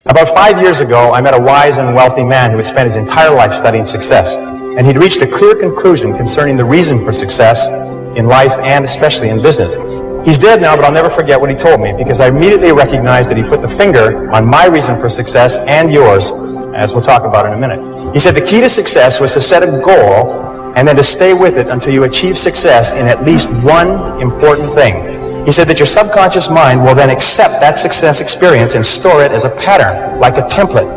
About 5 years ago, I met a wise and wealthy man who had spent his entire life studying success, and he'd reached a clear conclusion concerning the reason for success in life and especially in business. He's dead now, but I'll never forget what he told me, because I immediately recognized that he put the finger on my reason for success and yours, as we'll talk about in a minute. He said the key to success was to set a goal and then to stay with it until you achieve success in at least one important thing. He said that your subconscious mind will then accept that success experience and store it as a pattern, like a template.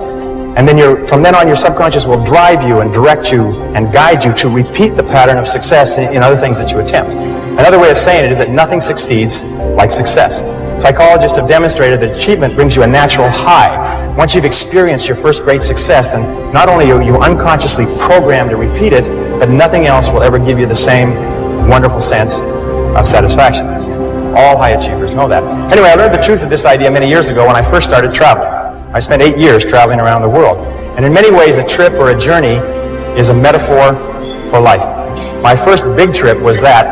And then from then on, your subconscious will drive you and direct you and guide you to repeat the pattern of success in other things that you attempt. Another way of saying it is that nothing succeeds like success. Psychologists have demonstrated that achievement brings you a natural high. Once you've experienced your first great success, then not only are you unconsciously programmed to repeat it, but nothing else will ever give you the same wonderful sense of satisfaction. All high achievers know that. Anyway, I learned the truth of this idea many years ago when I first started traveling. I spent 8 years traveling around the world. And in many ways, a trip or a journey is a metaphor for life. My first big trip was that,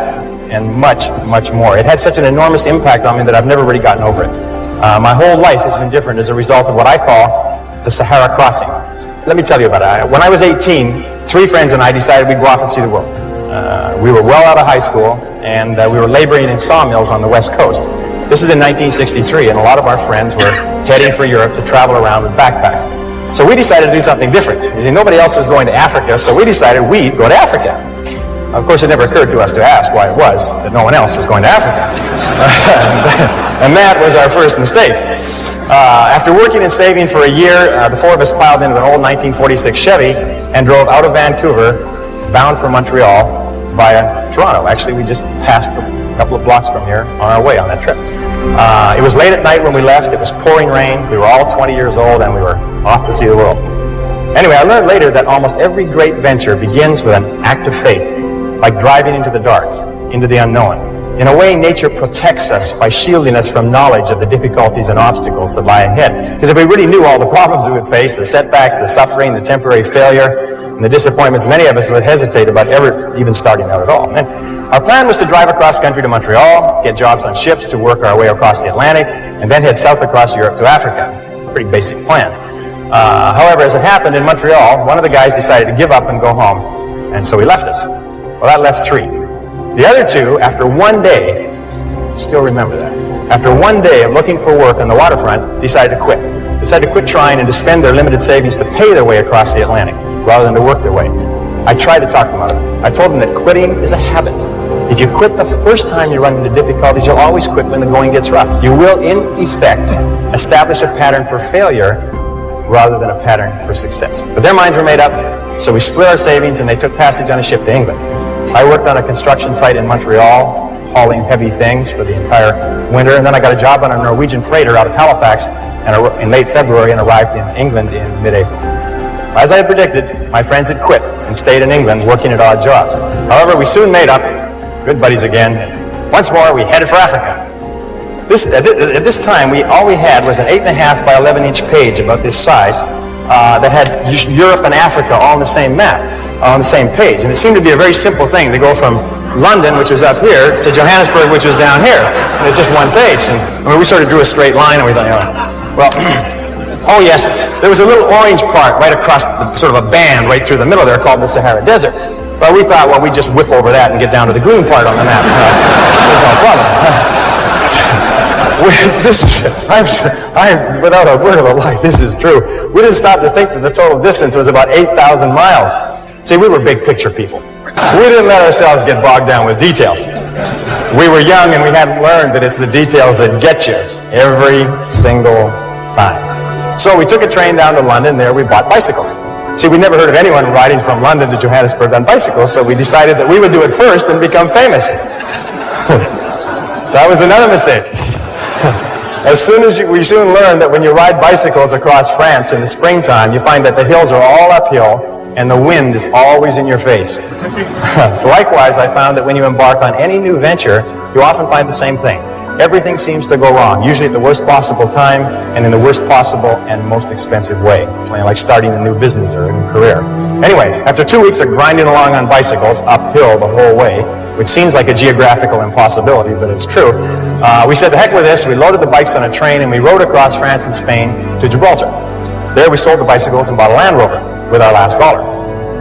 and much, much more. It had such an enormous impact on me that I've never really gotten over it. My whole life has been different as a result of what I call the Sahara crossing. Let me tell you about it. When I was 18, 3 friends and I decided we'd go off and see the world. We were well out of high school, and we were laboring in sawmills on the West Coast. This is in 1963, and a lot of our friends were heading for Europe to travel around with backpacks. So we decided to do something different. Nobody else was going to Africa, so we decided we'd go to Africa. Of course, it never occurred to us to ask why it was that no one else was going to Africa. And that was our first mistake. After working and saving for a year, the 4 of us piled into an old 1946 Chevy and drove out of Vancouver, bound for Montreal via Toronto. Actually, we just passed a couple of blocks from here on our way on that trip. It was late at night when we left. It was pouring rain. We were all 20 years old, and we were off to see the world. Anyway, I learned later that almost every great venture begins with an act of faith, like driving into the dark, into the unknown. In a way, nature protects us by shielding us from knowledge of the difficulties and obstacles that lie ahead. Because if we really knew all the problems we would face, the setbacks, the suffering, the temporary failure, and the disappointments, many of us would hesitate about ever even starting out at all. And our plan was to drive across country to Montreal, get jobs on ships to work our way across the Atlantic, and then head south across Europe to Africa. Pretty basic plan. However, as it happened in Montreal, one of the guys decided to give up and go home, and so he left us. Well, that left 3. The other 2, after one day, still remember that, after one day of looking for work on the waterfront, decided to quit. Decided to quit trying and to spend their limited savings to pay their way across the Atlantic, rather than to work their way. I tried to talk them out of it. I told them that quitting is a habit. If you quit the first time you run into difficulties, you'll always quit when the going gets rough. You will, in effect, establish a pattern for failure rather than a pattern for success. But their minds were made up, so we split our savings and they took passage on a ship to England. I worked on a construction site in Montreal, hauling heavy things for the entire winter, and then I got a job on a Norwegian freighter out of Halifax in late February and arrived in England in mid-April. As I had predicted, my friends had quit and stayed in England working at odd jobs. However, we soon made up, good buddies again, and once more we headed for Africa. At this time, all we had was an 8.5 by 11-inch page about this size that had Europe and Africa all on the same map, on the same page. And it seemed to be a very simple thing to go from London, which was up here, to Johannesburg, which was down here. And it was just one page. And I mean, we sort of drew a straight line, and we thought, well, oh yes, there was a little orange part right across sort of a band right through the middle there called the Sahara Desert. But we thought, well, we'd just whip over that and get down to the green part on the map. There's no problem. Without a word of a lie, this is true. We didn't stop to think that the total distance was about 8,000 miles. See, we were big picture people. We didn't let ourselves get bogged down with details. We were young and we hadn't learned that it's the details that get you every single time. So we took a train down to London. There we bought bicycles. See, we never heard of anyone riding from London to Johannesburg on bicycles, so we decided that we would do it first and become famous. That was another mistake. We soon learned that when you ride bicycles across France in the springtime, you find that the hills are all uphill and the wind is always in your face. So likewise, I found that when you embark on any new venture, you often find the same thing. Everything seems to go wrong, usually at the worst possible time and in the worst possible and most expensive way, like starting a new business or a new career. Anyway, after 2 weeks of grinding along on bicycles, uphill the whole way, which seems like a geographical impossibility, but it's true, we said, the heck with this. We loaded the bikes on a train and we rode across France and Spain to Gibraltar. There we sold the bicycles and bought a Land Rover with our last dollar.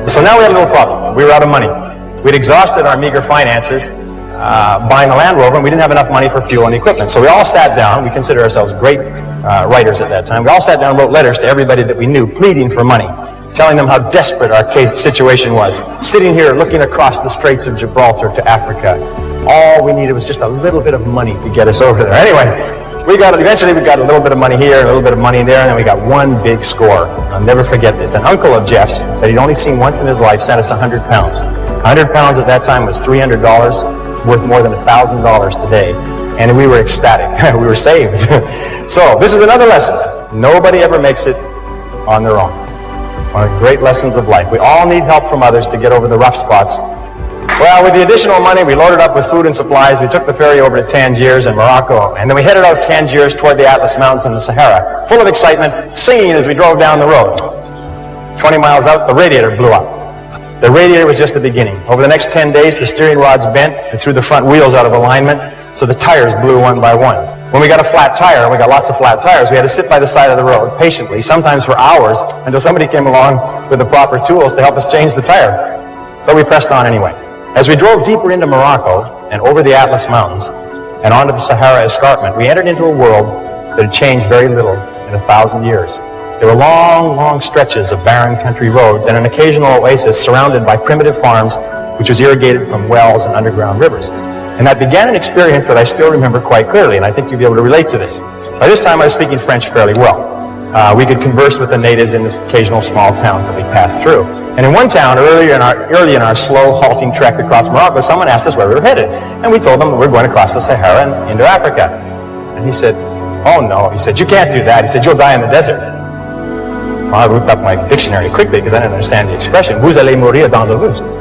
So now we had a little problem. We were out of money. We'd exhausted our meager finances buying the Land Rover, and we didn't have enough money for fuel and equipment. So we all sat down. We considered ourselves great writers at that time. We all sat down and wrote letters to everybody that we knew, pleading for money, telling them how desperate our situation was. Sitting here looking across the Straits of Gibraltar to Africa. All we needed was just a little bit of money to get us over there. Anyway, eventually we got a little bit of money here, a little bit of money there, and then we got one big score. I'll never forget this. An uncle of Jeff's that he'd only seen once in his life sent us 100 pounds. 100 pounds at that time was $300, worth more than $1,000 today. And we were ecstatic. We were saved. So this is another lesson. Nobody ever makes it on their own. One of the great lessons of life. We all need help from others to get over the rough spots. Well, with the additional money, we loaded up with food and supplies. We took the ferry over to Tangiers in Morocco, and then we headed out of Tangiers toward the Atlas Mountains and the Sahara, full of excitement, singing as we drove down the road. 20 miles out, the radiator blew up. The radiator was just the beginning. Over the next 10 days, the steering rods bent and threw the front wheels out of alignment, so the tires blew one by one. When we got a flat tire, and we got lots of flat tires, we had to sit by the side of the road patiently, sometimes for hours, until somebody came along with the proper tools to help us change the tire. But we pressed on anyway. As we drove deeper into Morocco and over the Atlas Mountains and onto the Sahara Escarpment, we entered into a world that had changed very little in 1,000 years. There were long, long stretches of barren country roads and an occasional oasis surrounded by primitive farms, which was irrigated from wells and underground rivers. And that began an experience that I still remember quite clearly, and I think you'll be able to relate to this. By this time, I was speaking French fairly well. We could converse with the natives in the occasional small towns that we passed through. And in one town, early in our slow, halting trek across Morocco, someone asked us where we were headed. And we told them that we were going across the Sahara and into Africa. And he said, "Oh no," he said, "you can't do that." He said, "You'll die in the desert." Well, I looked up my dictionary quickly because I didn't understand the expression. "Vous allez mourir dans le buste."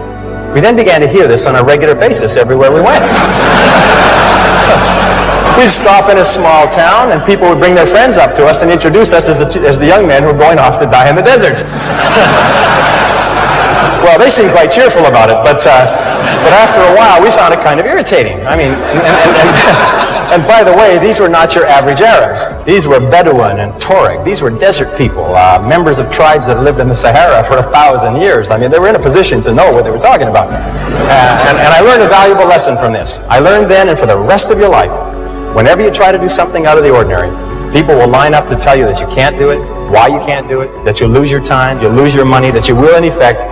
We then began to hear this on a regular basis everywhere we went. We'd stop in a small town, and people would bring their friends up to us and introduce us as the young men who were going off to die in the desert. Well, they seemed quite cheerful about it, but after a while, we found it kind of irritating. I mean, and by the way, these were not your average Arabs. These were Bedouin and Tuareg. These were desert people, members of tribes that lived in the Sahara for 1,000 years. I mean, they were in a position to know what they were talking about. And I learned a valuable lesson from this. I learned then, and for the rest of your life, whenever you try to do something out of the ordinary, people will line up to tell you that you can't do it, why you can't do it, that you'll lose your time, you'll lose your money, that you will, in effect,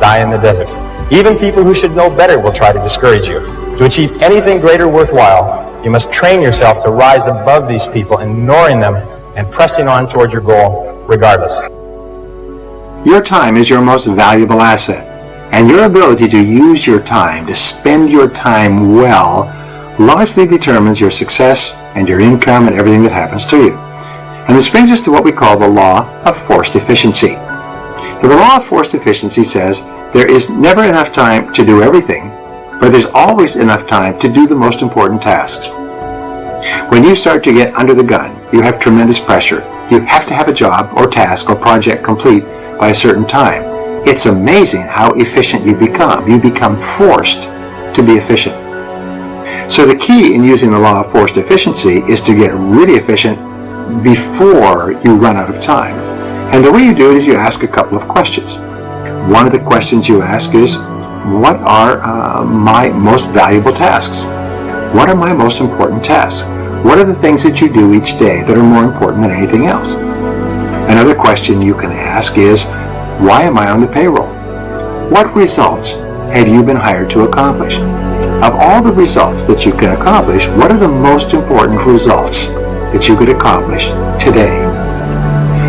die in the desert. Even people who should know better will try to discourage you. To achieve anything greater worthwhile, you must train yourself to rise above these people, ignoring them and pressing on towards your goal regardless. Your time is your most valuable asset, and your ability to use your time, to spend your time well, largely determines your success and your income and everything that happens to you. And this brings us to what we call the law of forced efficiency. Now, the law of forced efficiency says there is never enough time to do everything, but there's always enough time to do the most important tasks. When you start to get under the gun, you have tremendous pressure. You have to have a job or task or project complete by a certain time. It's amazing how efficient you become. You become forced to be efficient. So the key in using the law of forced efficiency is to get really efficient before you run out of time. And the way you do it is you ask a couple of questions. One of the questions you ask is, what are my most valuable tasks? What are my most important tasks? What are the things that you do each day that are more important than anything else? Another question you can ask is, why am I on the payroll? What results have you been hired to accomplish? Of all the results that you can accomplish, what are the most important results that you could accomplish today?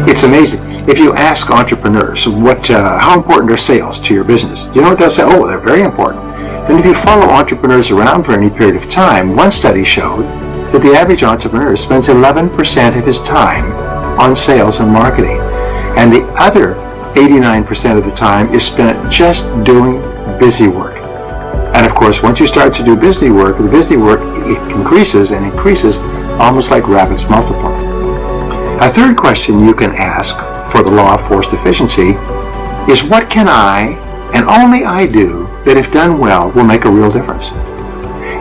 It's amazing. If you ask entrepreneurs, how important are sales to your business? You know what they'll say? Oh, they're very important. Then if you follow entrepreneurs around for any period of time, one study showed that the average entrepreneur spends 11% of his time on sales and marketing. And the other 89% of the time is spent just doing busy work. And of course, once you start to do busy work, the busy work it increases and increases almost like rabbits multiply. A third question you can ask for the law of forced efficiency is, what can I and only I do that if done well will make a real difference?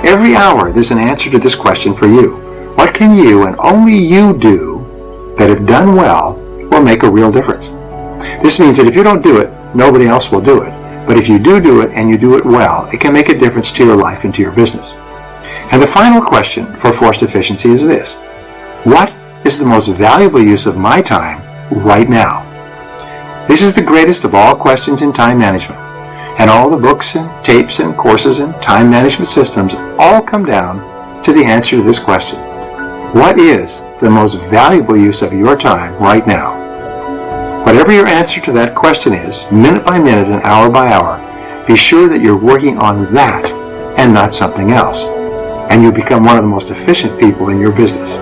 Every hour there's an answer to this question for you. What can you and only you do that if done well will it'll make a real difference. This means that if you don't do it, nobody else will do it. But if you do it and you do it well, it can make a difference to your life and to your business. And the final question for forced efficiency is this: what is the most valuable use of my time right now? This is the greatest of all questions in time management. And all the books and tapes and courses and time management systems all come down to the answer to this question: what is the most valuable use of your time right now? Whatever your answer to that question is, minute by minute and hour by hour, be sure that you're working on that and not something else. And you become one of the most efficient people in your business.